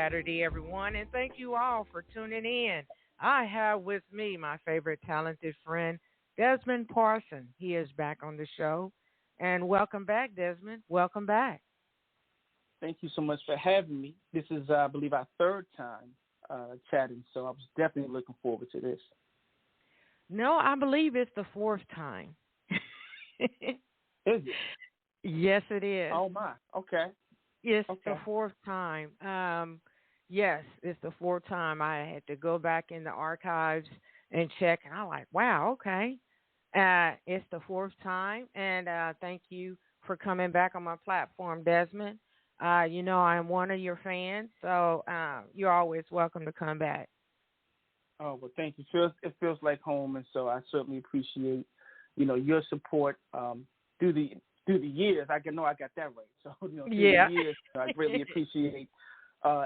Saturday, everyone, and thank you all for tuning in. I have with me my favorite talented friend, Desmond Parson. He is back on the show. And welcome back, Desmond. Welcome back. Thank you so much for having me. This is, I believe, our third time chatting, so I was definitely looking forward to this. No, I believe it's the fourth time. Is it? Yes, it is. Oh, my. Okay. It's the fourth time. Yes, it's the fourth time. I had to go back in the archives and check, and I'm like, wow, okay. It's the fourth time, and thank you for coming back on my platform, Desmond. I'm one of your fans, so you're always welcome to come back. Oh, well, thank you. It feels like home, and so I certainly appreciate, your support through the years. I got that right. So, through the years, I greatly appreciate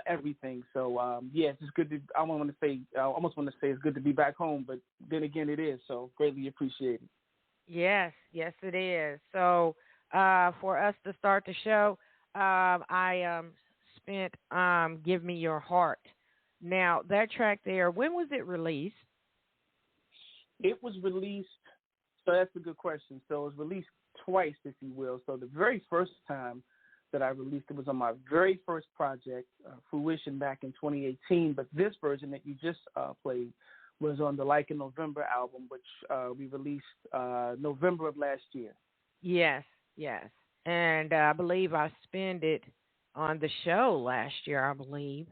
everything. So, it's just good to. I almost want to say it's good to be back home, but then again, it is. So, greatly appreciate it. Yes, it is. So, for us to start the show, I spent "Give Me Your Heart." Now, that track there, when was it released? It was released. So that's a good question. So it was released twice, if you will. So the very first time that I released it was on my very first project, Fruition, back in 2018. But this version that you just played was on the Like in November album, which we released November of last year. Yes. And I believe I spent it on the show last year, I believe.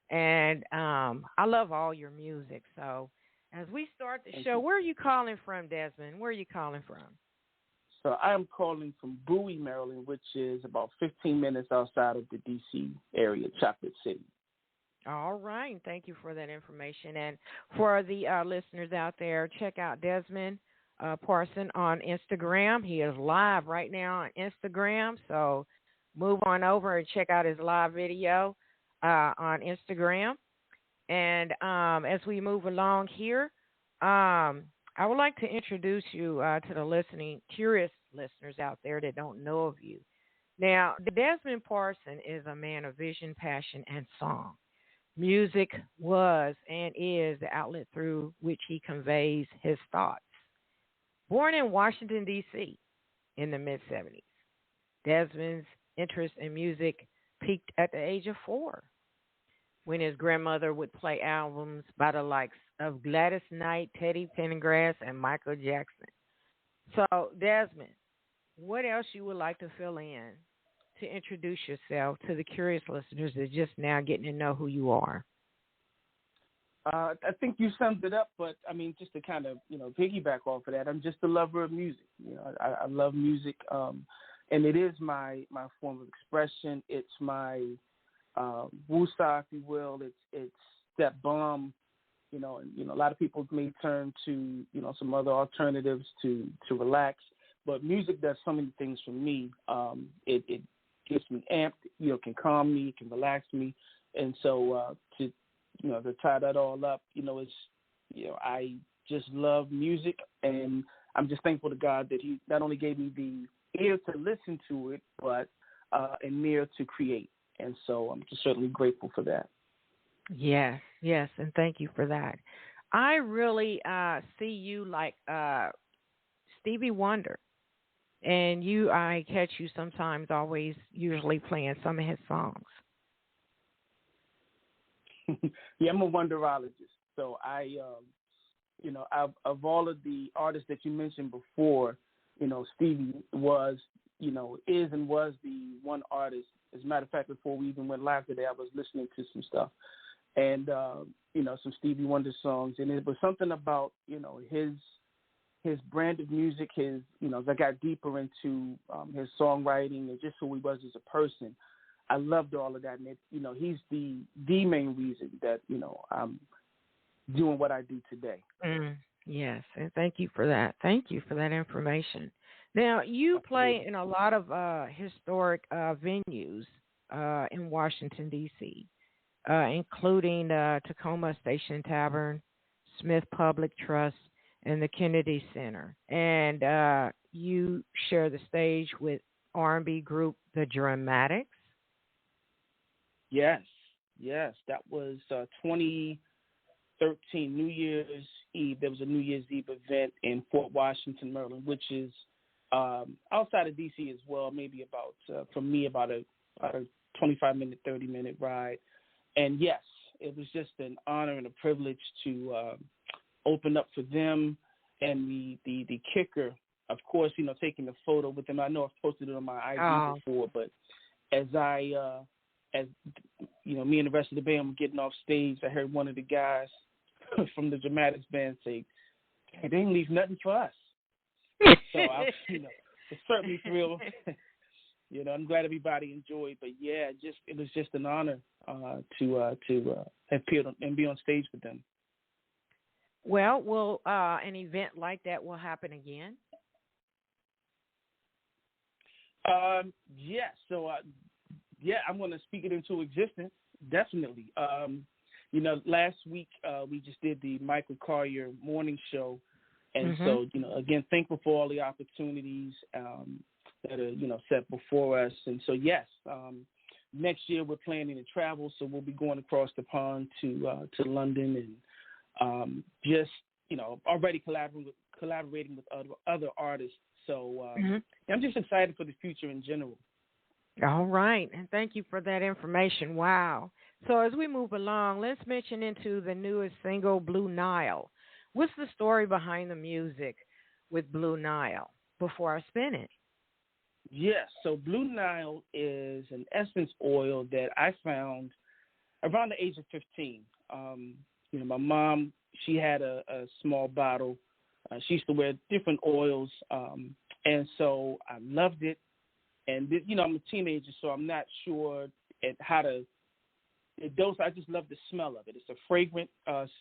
And I love all your music. So as we start the show, where are you calling from, Desmond? Where are you calling from? So I am calling from Bowie, Maryland, which is about 15 minutes outside of the D.C. area, Chocolate City. All right. Thank you for that information. And for the listeners out there, check out Desmond Parson on Instagram. He is live right now on Instagram. So move on over and check out his live video on Instagram. And as we move along here, I would like to introduce you to the curious listeners out there that don't know of you. Now, Desmond Parson is a man of vision, passion, and song. Music was and is the outlet through which he conveys his thoughts. Born in Washington, D.C. in the mid-'70s, Desmond's interest in music peaked at the age of 4 when his grandmother would play albums by the likes of Gladys Knight, Teddy Pendergrass, and Michael Jackson. So, Desmond, what else you would like to fill in to introduce yourself to the curious listeners that are just now getting to know who you are? I think you summed it up, but I mean, just to kind of, piggyback off of that, I'm just a lover of music. I love music, and it is my form of expression. It's my woosah, if you will. It's that bomb, and a lot of people may turn to, some other alternatives to relax, but music does so many things for me. It gets me amped, can calm me, can relax me, and so to tie that all up, it's, I just love music, and I'm just thankful to God that He not only gave me the ear to listen to it, but an ear to create. And so I'm just certainly grateful for that. Yes, and thank you for that. I really see you like Stevie Wonder, and I catch you sometimes, usually playing some of his songs. Yeah, I'm a wonderologist. So of all of the artists that you mentioned before, Stevie was, is and was the one artist. As a matter of fact, before we even went live today, I was listening to some stuff and, some Stevie Wonder songs. And it was something about, his brand of music, as I got deeper into his songwriting and just who he was as a person, I loved all of that. And, he's the main reason that, I'm doing what I do today. Yes, and thank you for that. Thank you for that information. Now, you play in a lot of historic venues in Washington, D.C., including Takoma Station Tavern, Smith Public Trust, and the Kennedy Center. And you share the stage with R&B group The Dramatics. Yes. Yes, that was 2013, New Year's Eve. There was a New Year's Eve event in Fort Washington, Maryland, which is outside of D.C. as well, maybe about, for me, about a 25-minute, 30-minute ride. And yes, it was just an honor and a privilege to open up for them. And the kicker, of course, taking a photo with them. I know I've posted it on my IG before, but as me and the rest of the band were getting off stage, I heard one of the guys from the Dramatics band say, "Hey, they didn't leave nothing for us." So I was, it's certainly thrilled. I'm glad everybody enjoyed, but yeah, it was just an honor to appear and be on stage with them. Well, will an event like that will happen again? Yes. So, I'm going to speak it into existence. Definitely. Last week we just did the Michael Collier morning show, and so again, thankful for all the opportunities that are set before us. And so yes, next year we're planning to travel, so we'll be going across the pond to London and just already collaborating with other artists. So I'm just excited for the future in general. All right, and thank you for that information. Wow. So as we move along, let's mention into the newest single, Blue Nile. What's the story behind the music with Blue Nile before I spin it? Yes, so Blue Nile is an essence oil that I found around the age of 15. My mom, she had a small bottle. She used to wear different oils, and so I loved it. And, I'm a teenager, so I'm not sure how to dose. I just love the smell of it. It's a fragrant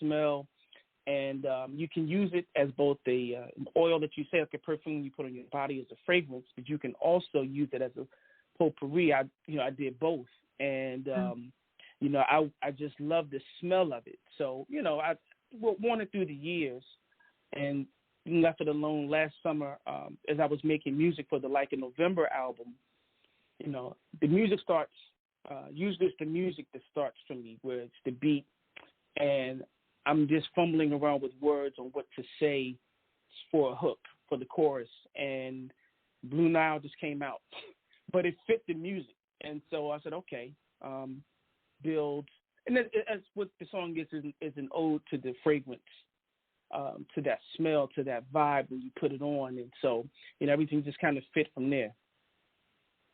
smell, and you can use it as both an oil that you say, like a perfume you put on your body as a fragrance, but you can also use it as a potpourri. I did both, and I just love the smell of it. So I worn it through the years, and left it alone last summer as I was making music for the Like in November album. The music starts. Usually it's the music that starts for me, where it's the beat, and I'm just fumbling around with words on what to say for a hook, for the chorus, and Blue Nile just came out. But it fit the music, and so I said, okay, build. And that's what the song is an ode to the fragrance, to that smell, to that vibe when you put it on. And so, everything just kind of fit from there.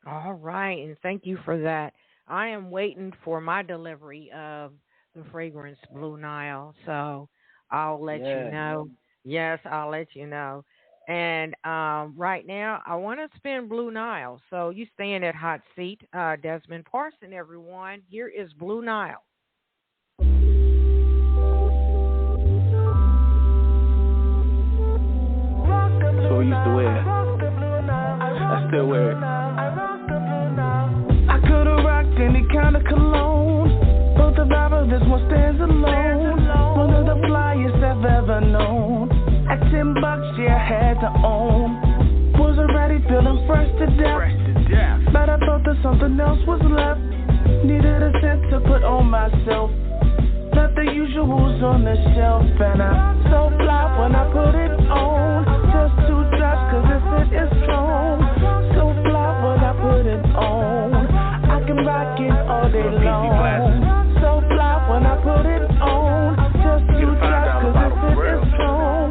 All right, and thank you for that. I am waiting for my delivery of the fragrance Blue Nile, so I'll let you know. Yes, I'll let you know. And right now, I want to spin Blue Nile. So you stay in that hot seat, Desmond Parson, everyone. Here is Blue Nile. So we used to wear. I still wear it. I could have rocked any kind of cologne, but the vibe of this one stands alone. One of the flyest I've ever known. At $10, yeah, I had to own. Was already feeling fresh to death. But I thought that something else was left. Needed a scent to put on myself. Left the usuals on the shelf, and I'm so fly when I put it on. Just 2 drops, cause the scent is strong. So fly when I put it on. I can rock it all day long. So fly when I put it on. Just 2 drops, cause the scent is strong.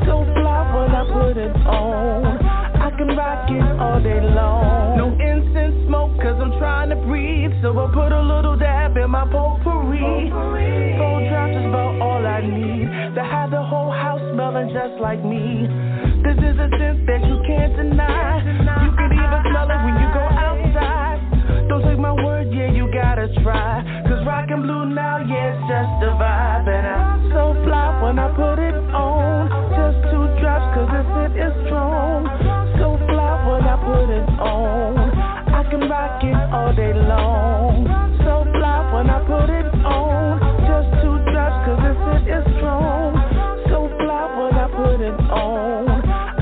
So fly when I put it on. I can rock it all day long. No incense smoke, cause I'm trying to breathe. So I put a little dab in my potpourri. 4 drops is about all I need to have the whole house smelling just like me. This is a scent that you can't deny. You can even smell it when you go outside. Don't take my word, yeah, you gotta try. Cause rockin' Blue Nile, yeah, it's just a vibe. And I'm so fly when I put it on. Just 2 drops, cause the scent is strong. So fly when I put it on. I can rock it all day long. So fly when I put it on. Just 2 drops, cause the scent is strong. So fly when I put it on.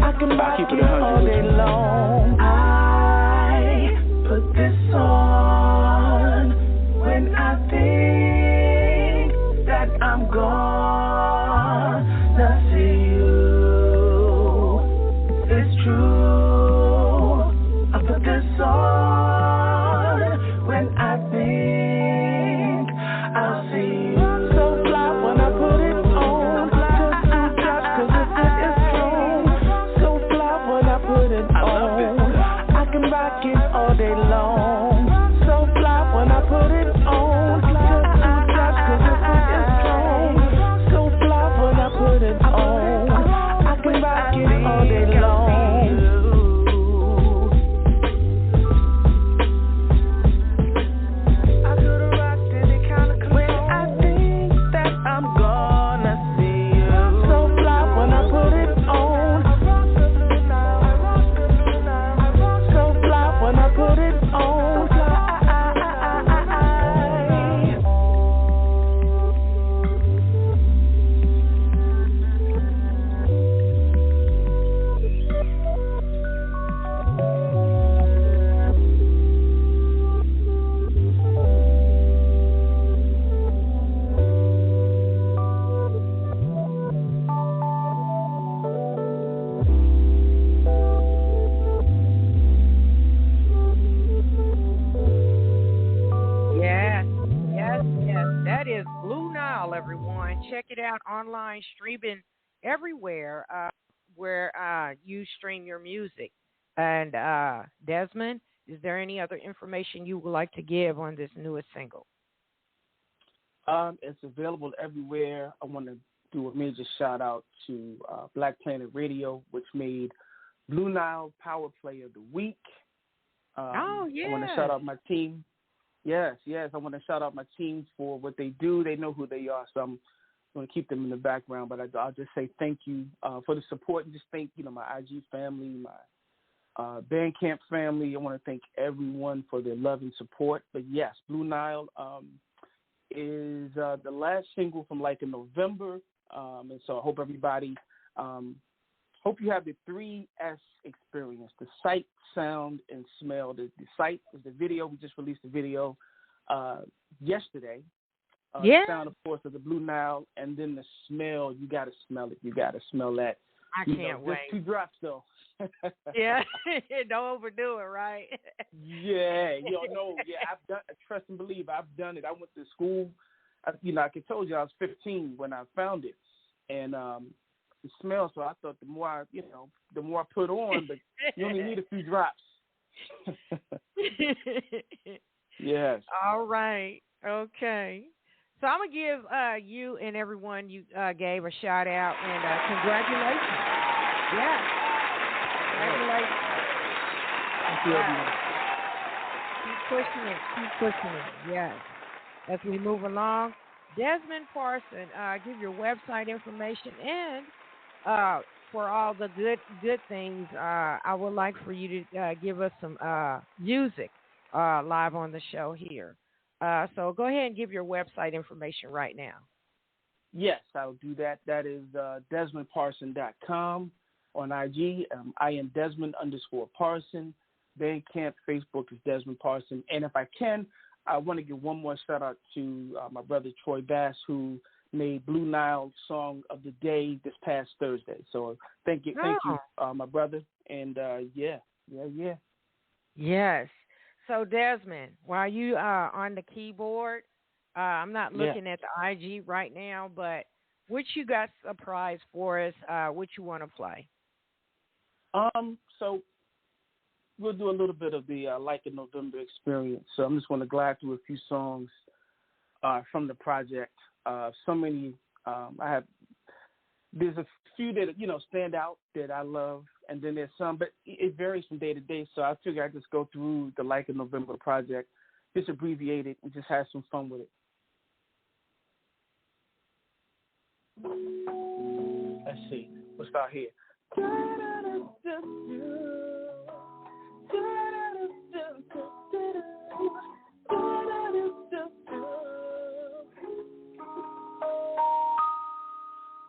I can rock it all day long. I put this on when I think out online, streaming everywhere where you stream your music. And Desmond, is there any other information you would like to give on this newest single? It's available everywhere. I want to do a major shout out to Black Planet Radio, which made Blue Nile Power Play of the Week. Oh, yeah. I want to shout out my team. Yes. I want to shout out my team for what they do. They know who they are, so I'm going to keep them in the background. But I'll just say thank you for the support, and just thank my IG family, my Bandcamp family. I want to thank everyone for their love and support. But yes, Blue Nile is the last single from in November, and so I hope everybody. Hope you have the 3S experience: the sight, sound, and smell. The sight is the video. We just released the video yesterday. The sound, of course, of the Blue Nile, and then the smell. You got to smell it. You got to smell that. I can't wait. Just 2 drops, though. Yeah, don't overdo it, right? Yeah, I've done. Trust and believe, I've done it. I went to school. I told you I was 15 when I found it, and the smell. So I thought the more I put on, but you only need a few drops. Yes. All right. Okay. So I'm gonna give you and everyone you gave a shout out and congratulations. Yeah. Congratulations. Thank you, everyone. Keep pushing it. Yes. As we move along, Desmond Parson, give your website information and for all the good things. I would like for you to give us some music live on the show here. So go ahead and give your website information right now. Yes, I'll do that. That is DesmondParson.com on IG. I am Desmond_Parson. Bandcamp, Facebook is Desmond Parson. And if I can, I want to give one more shout out to my brother Troy Bass, who made Blue Nile Song of the Day this past Thursday. So thank you, my brother. And yeah. Yes. So Desmond, while you are on the keyboard, I'm not looking at the IG right now, but what you got a prize for us? What you want to play? So we'll do a little bit of the Like in November experience. So I'm just going to glide through a few songs from the project. So many, there's a few that, stand out that I love, and then there's some, but it varies from day to day. So I figure I just go through the Like in November project, just abbreviate it, and just have some fun with it. Let's see. We'll start here.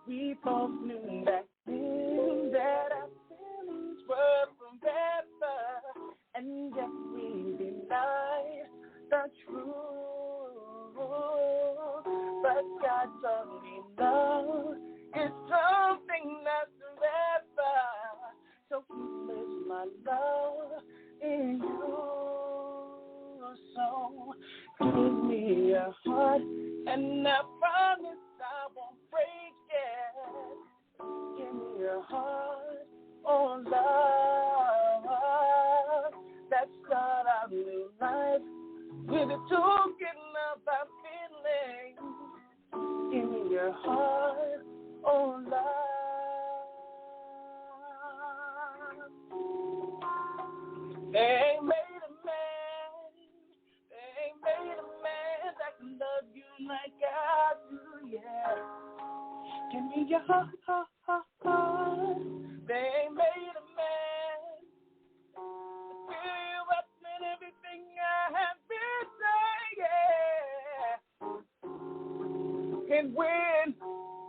We both knew back then that our feelings were forever, and yet we denied the truth. But God's only love is something that's forever. So He placed my love in you. So give me your heart, and I promise I won't break it. Give me your heart, oh love. Let's start our new life with a token of our feelings. Give me your heart, oh love. They ain't made a man. They ain't made a man that can love you like I do, yeah. Give me your heart, heart. They ain't made a man to fill you up in everything I have been saying, yeah. And when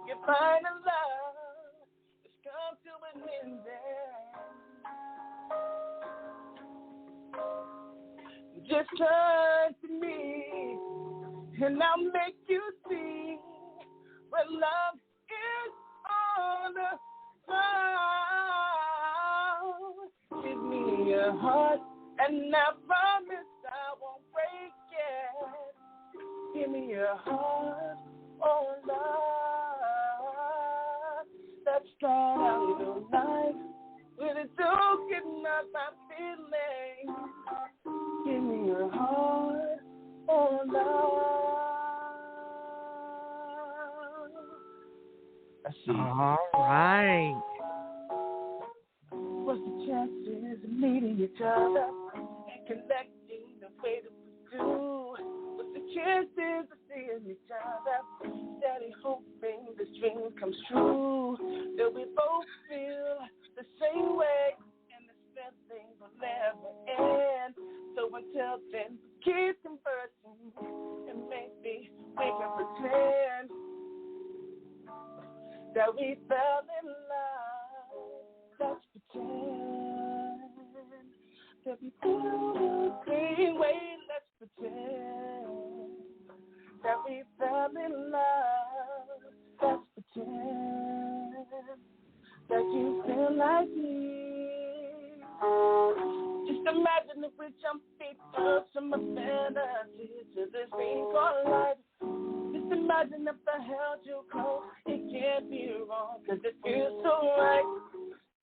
you find a love, it's come to an end there. Just turn to me, and I'll make you see what love is all about. Give me your heart, and I promise I won't break it. Give me your heart, oh love. Let's start out your life with a token of my feelings. Give me your heart, oh love. I see. All right. What's the chances of meeting each other and connecting the way that we do? What's the chances of seeing each other? Steady hoping this dream comes true. That we both feel the same way and this feeling will never end. So until then, keep conversing and maybe we can pretend that we fell in love. Let's pretend that we feel the same way. Let's pretend that we fell in love. Let's pretend that you feel like me. Just imagine if we jump feet first from a fantasy to this thing called life. Just imagine if I held you close. It can't be wrong, cause it feels so right.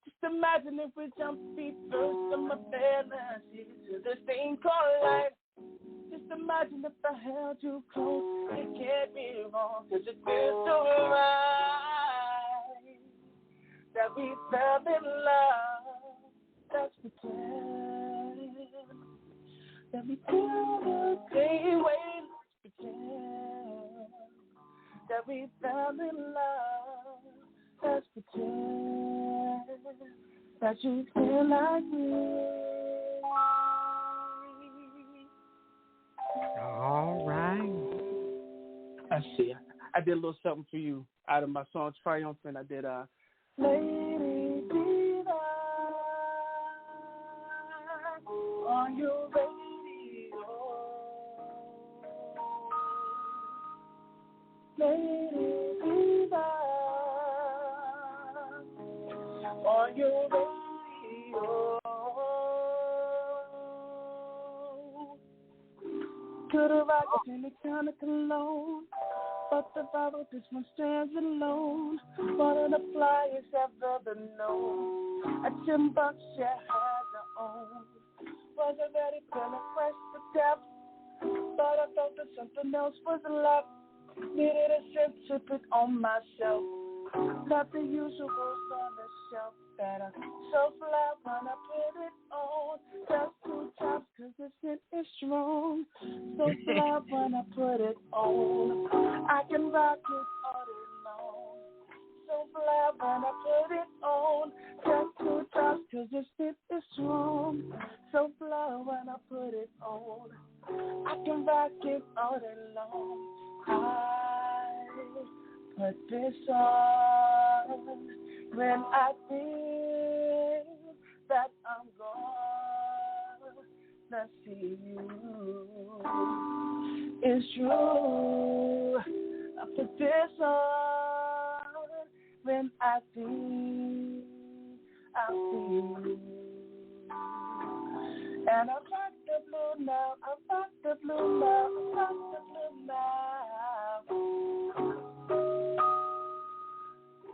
Just imagine if we jump feet first from a fantasy to this thing called life. Just imagine if I held you close. It can't be wrong, cause it feels so right. That we fell in love. Let's pretend that we feel the same way. Let's pretend that we fell in love. Let's pretend that you feel like me. All right. I see. I did a little something for you out of my song Triumphant. I did Lady Diva on your radio. Lady Diva on your radio. Could have rocked any kind of cologne, but the bottle, this one stands alone. One of the flyest I've ever known. At $10, you had to own. Wasn't ready, feeling fresh to death, but I thought that something else was left. Needed a sense to put on myself. Not the usual on the shelf. Better so fly when I put it on. Just 2 times, cause the scent is strong. So fly when I put it on. I can rock it all day long. So fly when I put it on. Just 2 times, cause the scent is strong. So fly when I put it on. I can rock it all day long. I put this on when I think that I'm gonna see you. It's true. I put this on when I think I'll see you. And I rock the blue now, I rock the blue now, I rock the blue now.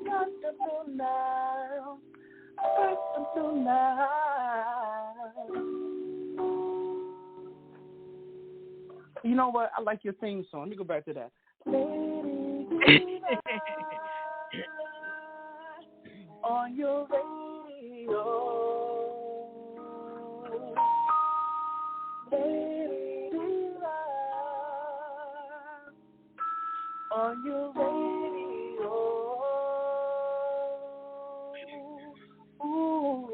Rock the blue now, rock the blue now. You know what? I like your theme song. Let me go back to that. Lady on your radio. Lady on your radio. Ooh.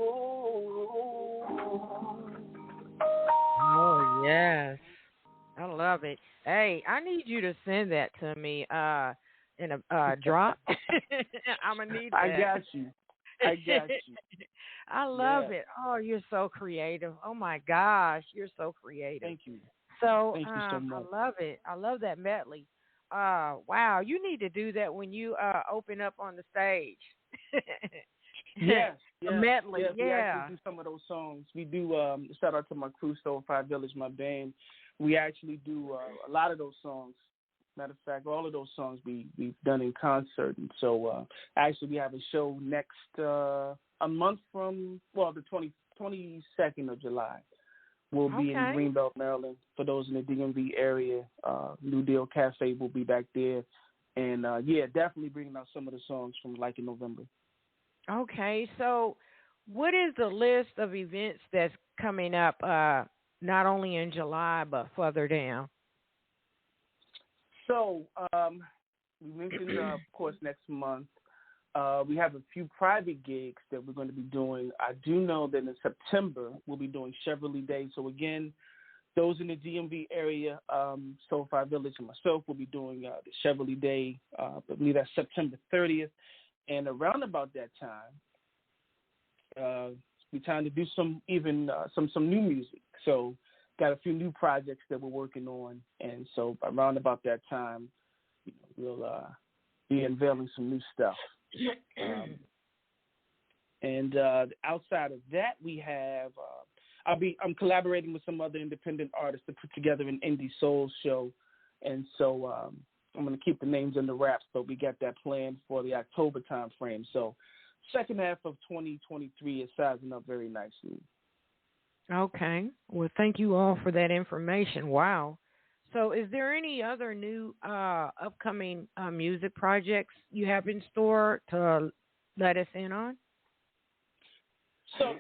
Oh, yes. I love it. Hey, I need you to send that to me in a drop. I'm going to need that. I got you. I love it. Oh, you're so creative. Oh, my gosh. You're so creative. Thank you. So, Thank you so much. I love it. I love that medley. Wow. You need to do that when you open up on the stage. Yes. A medley. Yes, yeah. We actually do some of those songs. We do, shout out to my crew, Soulfied Village, my band. We actually do a lot of those songs. Matter of fact, all of those songs we've done in concert. And so actually we have a show next a month from, the 22nd of July. We'll be in Greenbelt, Maryland. For those in the DMV area, New Deal Cafe will be back there. And, definitely bringing out some of the songs from Like in November. Okay, so what is the list of events that's coming up not only in July but further down? So we mentioned, of course, next month. We have a few private gigs that we're going to be doing. I do know that in September we'll be doing Chevrolet Day. So, again, those in the DMV area, Soulfied Village and myself will be doing the Chevrolet Day. I believe that's September 30th. And around about that time, it's time to do some new music. So got a few new projects that we're working on. And so around about that time, we'll be unveiling some new stuff. And outside of that, we have I'm collaborating with some other independent artists to put together an indie soul show, and so I'm going to keep the names in the wraps, but we got that planned for the October time frame. So second half of 2023 is sizing up very nicely. Okay. Well, thank you all for that information. Wow. So is there any other new upcoming music projects you have in store to let us in on? So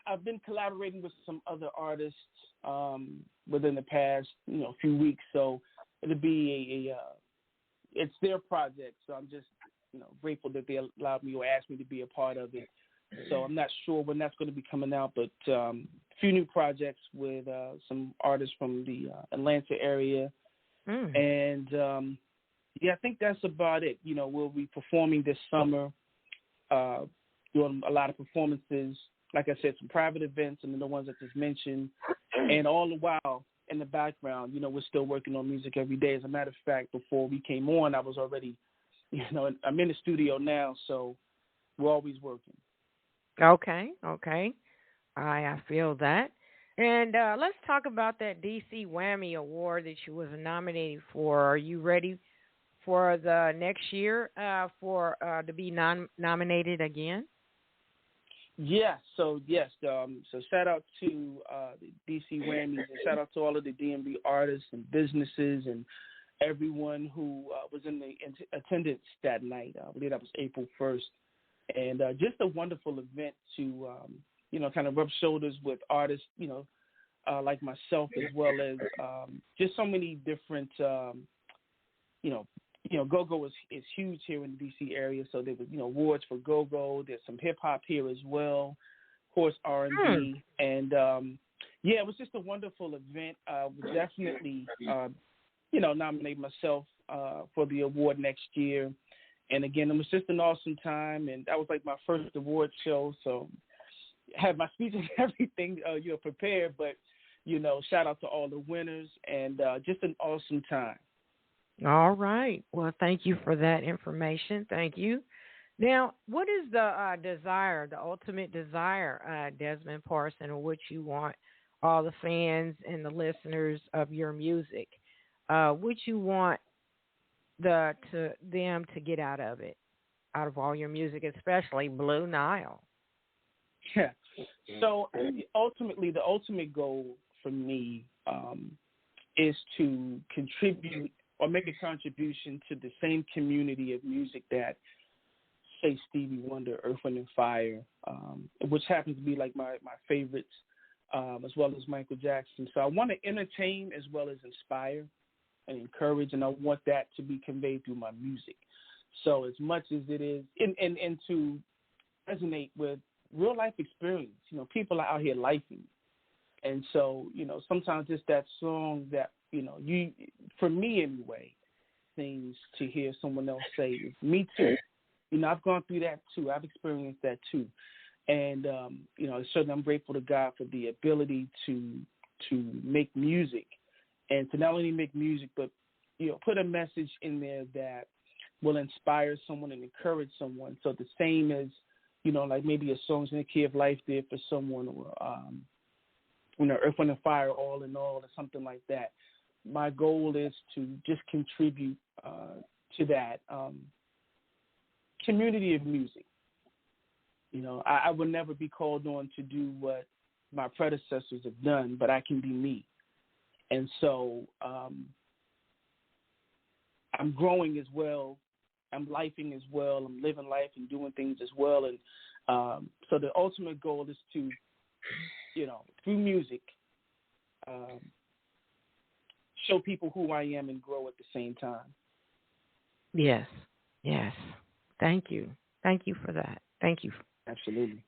I've been collaborating with some other artists within the past few weeks. So it'll be it's their project. So I'm just grateful that they allowed me or asked me to be a part of it. So I'm not sure when that's going to be coming out, but a few new projects with some artists from the Atlanta area. And I think that's about it. We'll be performing this summer. Doing a lot of performances, like I said, some private events and the ones I just mentioned. And all the while, in the background, we're still working on music every day. As a matter of fact, before we came on, I was already, I'm in the studio now, so we're always working. Okay. I feel that. And let's talk about that D.C. Whammy Award that you was nominated for. Are you ready for the next year to be nominated again? Yes. So shout out to the DC Whammies, and shout out to all of the DMV artists and businesses and everyone who was in the attendance that night. I believe that was April 1st. And just a wonderful event to, kind of rub shoulders with artists, like myself, as well as just so many different, go-go is huge here in the D.C. area, so there was, awards for go-go. There's some hip-hop here as well, of course, R&B. And, it was just a wonderful event. Would definitely, nominate myself for the award next year. And, again, it was just an awesome time, and that was like my first award show, so I had my speech and everything prepared, but, shout out to all the winners, and just an awesome time. All right. Well, thank you for that information. Thank you. Now, what is the desire, the ultimate desire, Desmond Parson, or what you want all the fans and the listeners of your music? What you want them to get out of it, out of all your music, especially Blue Nile? Yeah. So ultimately, the ultimate goal for me is to contribute or make a contribution to the same community of music that, say, Stevie Wonder, Earth, Wind & Fire, which happens to be like my favorites, as well as Michael Jackson. So I want to entertain as well as inspire and encourage, and I want that to be conveyed through my music. So as much as it is, and to resonate with real-life experience, people are out here lifing. And so, sometimes it's that song that, for me anyway, things to hear someone else say, me too. I've gone through that too. I've experienced that too. And, certainly I'm grateful to God for the ability to make music and to not only make music, but, put a message in there that will inspire someone and encourage someone. So the same as, like maybe a Songs in the Key of Life did for someone, or, Earth, Wind & Fire, All in All, or something like that. my goal is to just contribute to that community of music. You know, I will never be called on to do what my predecessors have done, but I can be me. And so I'm growing as well. I'm lifing as well. I'm living life and doing things as well. And so the ultimate goal is to, you know, through music, show people who I am and grow at the same time. Yes. Yes. Thank you. Thank you for that. Thank you. Absolutely.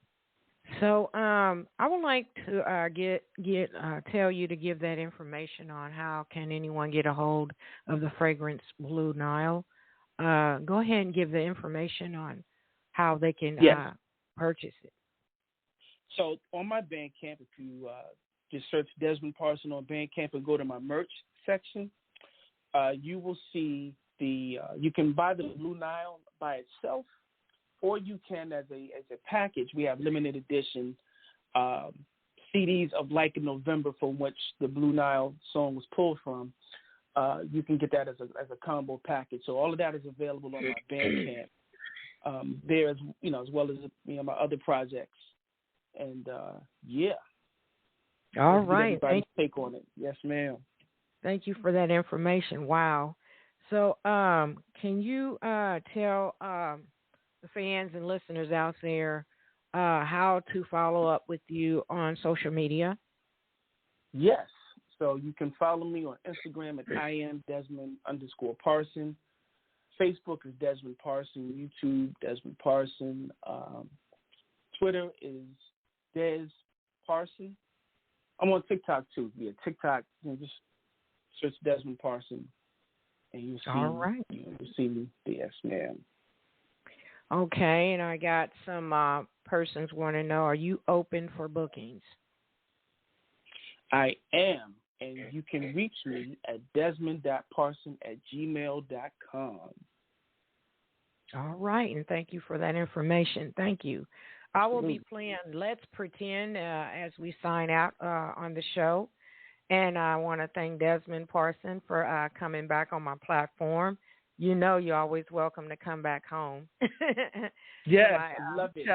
So I would like to tell you to give that information on how can anyone get a hold of the fragrance Blue Nile. Go ahead and give the information on how they can purchase it. So on my Bandcamp, if you just search Desmond Parson on Bandcamp and go to my merch section, you will see you can buy the Blue Nile by itself, or you can as a package. We have limited edition CDs of Like in November, from which the Blue Nile song was pulled from. You can get that as a combo package. So all of that is available on my Bandcamp. There, as well as my other projects. And all right. Everybody's take on it. Yes, ma'am. Thank you for that information. Wow. So, can you tell the fans and listeners out there how to follow up with you on social media? Yes. So you can follow me on Instagram at @Desmond_Parson. Facebook is Desmond Parson. YouTube, Desmond Parson. Twitter is Des Parson. I'm on TikTok too. Yeah, TikTok. Just search Desmond Parson, and you'll see. All right. You'll see me. Yes, ma'am. Okay, and I got some persons want to know: are you open for bookings? I am, and you can reach me at desmond.parson@gmail.com. All right, and thank you for that information. Thank you. I will be playing Let's Pretend as we sign out on the show. And I want to thank Desmond Parson for coming back on my platform. You know you're always welcome to come back home. Yes, I love it.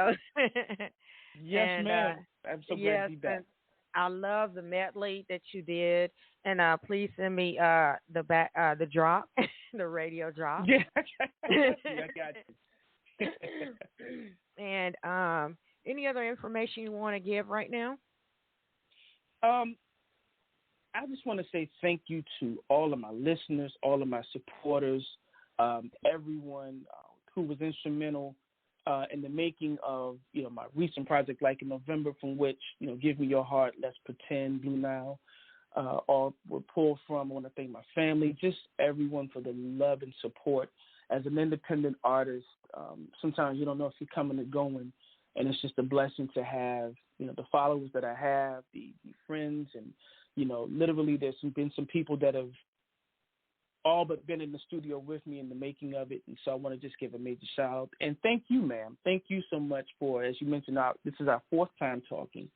Yes, and, ma'am. I'm so glad to be back. I love the medley that you did. And please send me the drop, the radio drop. Yeah, I got you. And any other information you want to give right now? I just want to say thank you to all of my listeners, all of my supporters, everyone who was instrumental in the making of my recent project, Like in November, from which Give Me Your Heart, Let's Pretend, Blue Nile, all were pulled from. I want to thank my family, just everyone for the love and support. As an independent artist, sometimes you don't know if you're coming or going, and it's just a blessing to have the followers that I have, the friends, and literally there's been some people that have all but been in the studio with me in the making of it. And so I want to just give a major shout out. And thank you, ma'am. Thank you so much for, as you mentioned, this is our fourth time talking.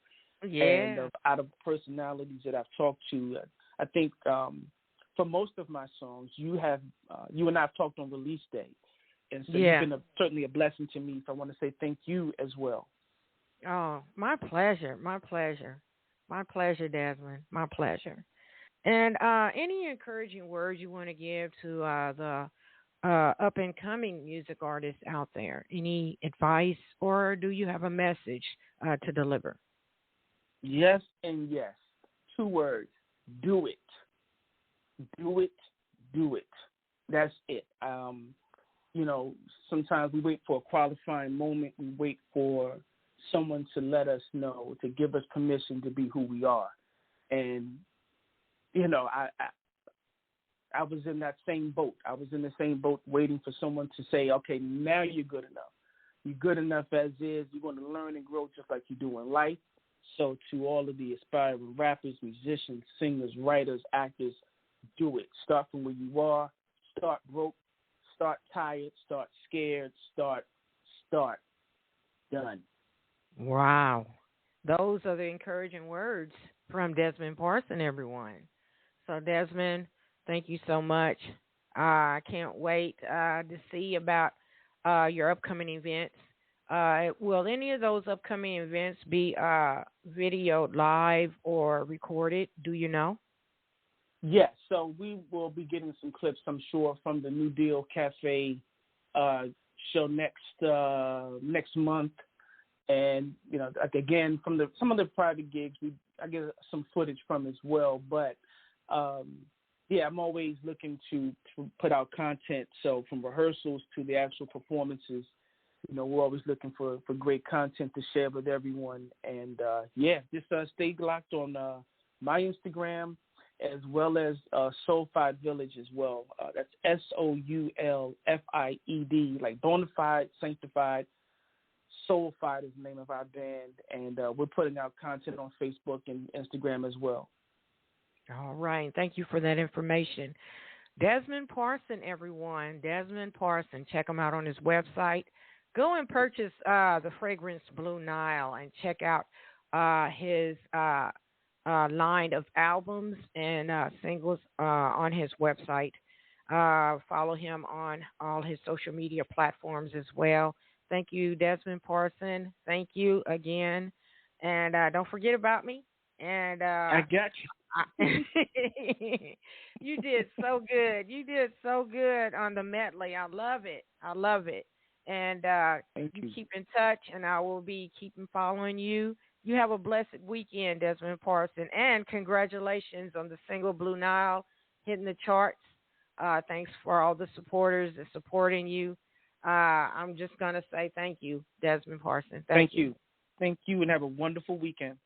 Yeah. And out of personalities that I've talked to, I think for most of my songs, you and I have talked on release day. And so you've been certainly a blessing to me. So I want to say thank you as well. Oh, my pleasure. My pleasure. My pleasure, Desmond. My pleasure. And any encouraging words you want to give to the up-and-coming music artists out there? Any advice, or do you have a message to deliver? Yes and yes. 2 words. Do it. Do it. Do it. That's it. Sometimes we wait for a qualifying moment. We wait for someone to let us know, to give us permission to be who we are. And, I was in that same boat. I was in the same boat waiting for someone to say, okay, now you're good enough. You're good enough as is. You're going to learn and grow just like you do in life. So to all of the aspiring rappers, musicians, singers, writers, actors, do it. Start from where you are. Start broke. Start tired. Start scared. Start. Done. Wow. Those are the encouraging words from Desmond Parson, everyone. So, Desmond, Thank you so much. I can't wait to see about your upcoming events. Will any of those upcoming events be videoed live or recorded? Do you know? Yes, so we will be getting some clips, I'm sure, from the New Deal Cafe show next month, and again from some of the private gigs I get some footage from as well. But I'm always looking to put out content. So from rehearsals to the actual performances, we're always looking for great content to share with everyone. And just stay locked on my Instagram, as well as Soulfied Village as well. That's SOULFIED, like bona fide, sanctified. Soulfied is the name of our band, and we're putting out content on Facebook and Instagram as well. All right. Thank you for that information. Desmond Parson, everyone. Desmond Parson. Check him out on his website. Go and purchase the fragrance Blue Nile and check out his line of albums and singles on his website. Follow him on all his social media platforms as well. Thank you, Desmond Parson. Thank you again. And don't forget about me. And I got you. You did so good. You did so good on the medley. I love it. And you keep in touch, and I will be keeping following you. You have a blessed weekend, Desmond Parson, and congratulations on the single Blue Nile hitting the charts. Thanks for all the supporters that supporting you. I'm just going to say thank you, Desmond Parson. Thank you. Thank you, and have a wonderful weekend.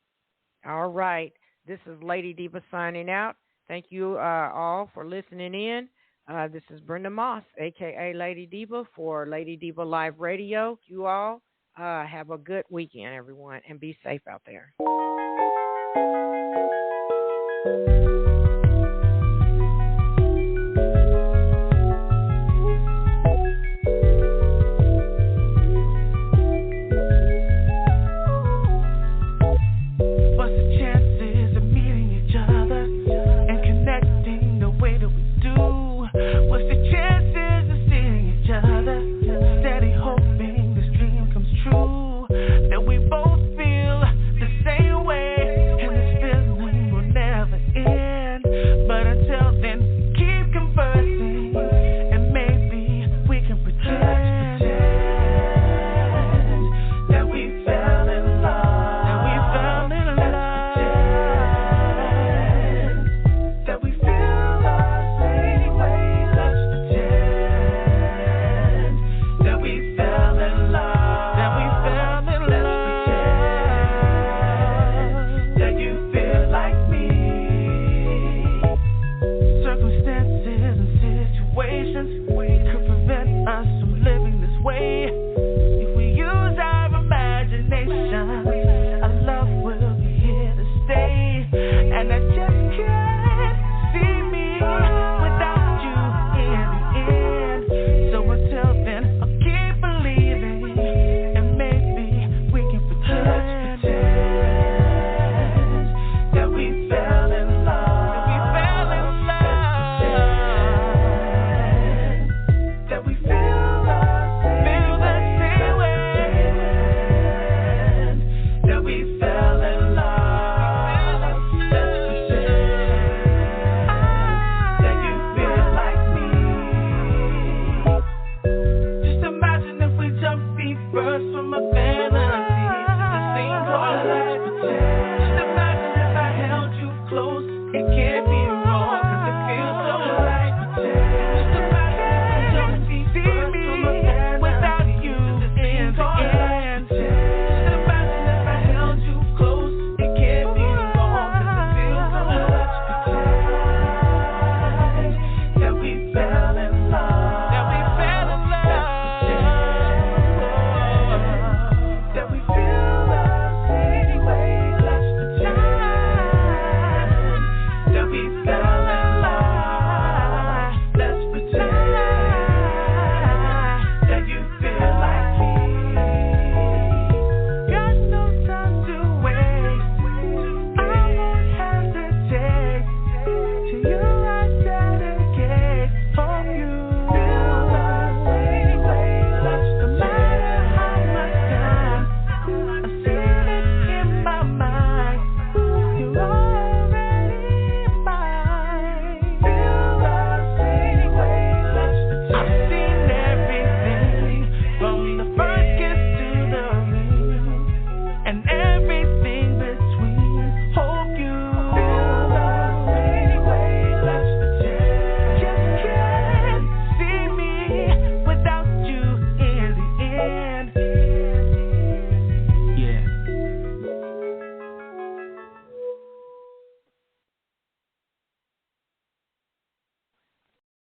All right. This is Lady Diva signing out. Thank you all for listening in. This is Brenda Moss, a.k.a. Lady Diva, for Lady Diva Live Radio. You all have a good weekend, everyone, and be safe out there. First from a banner.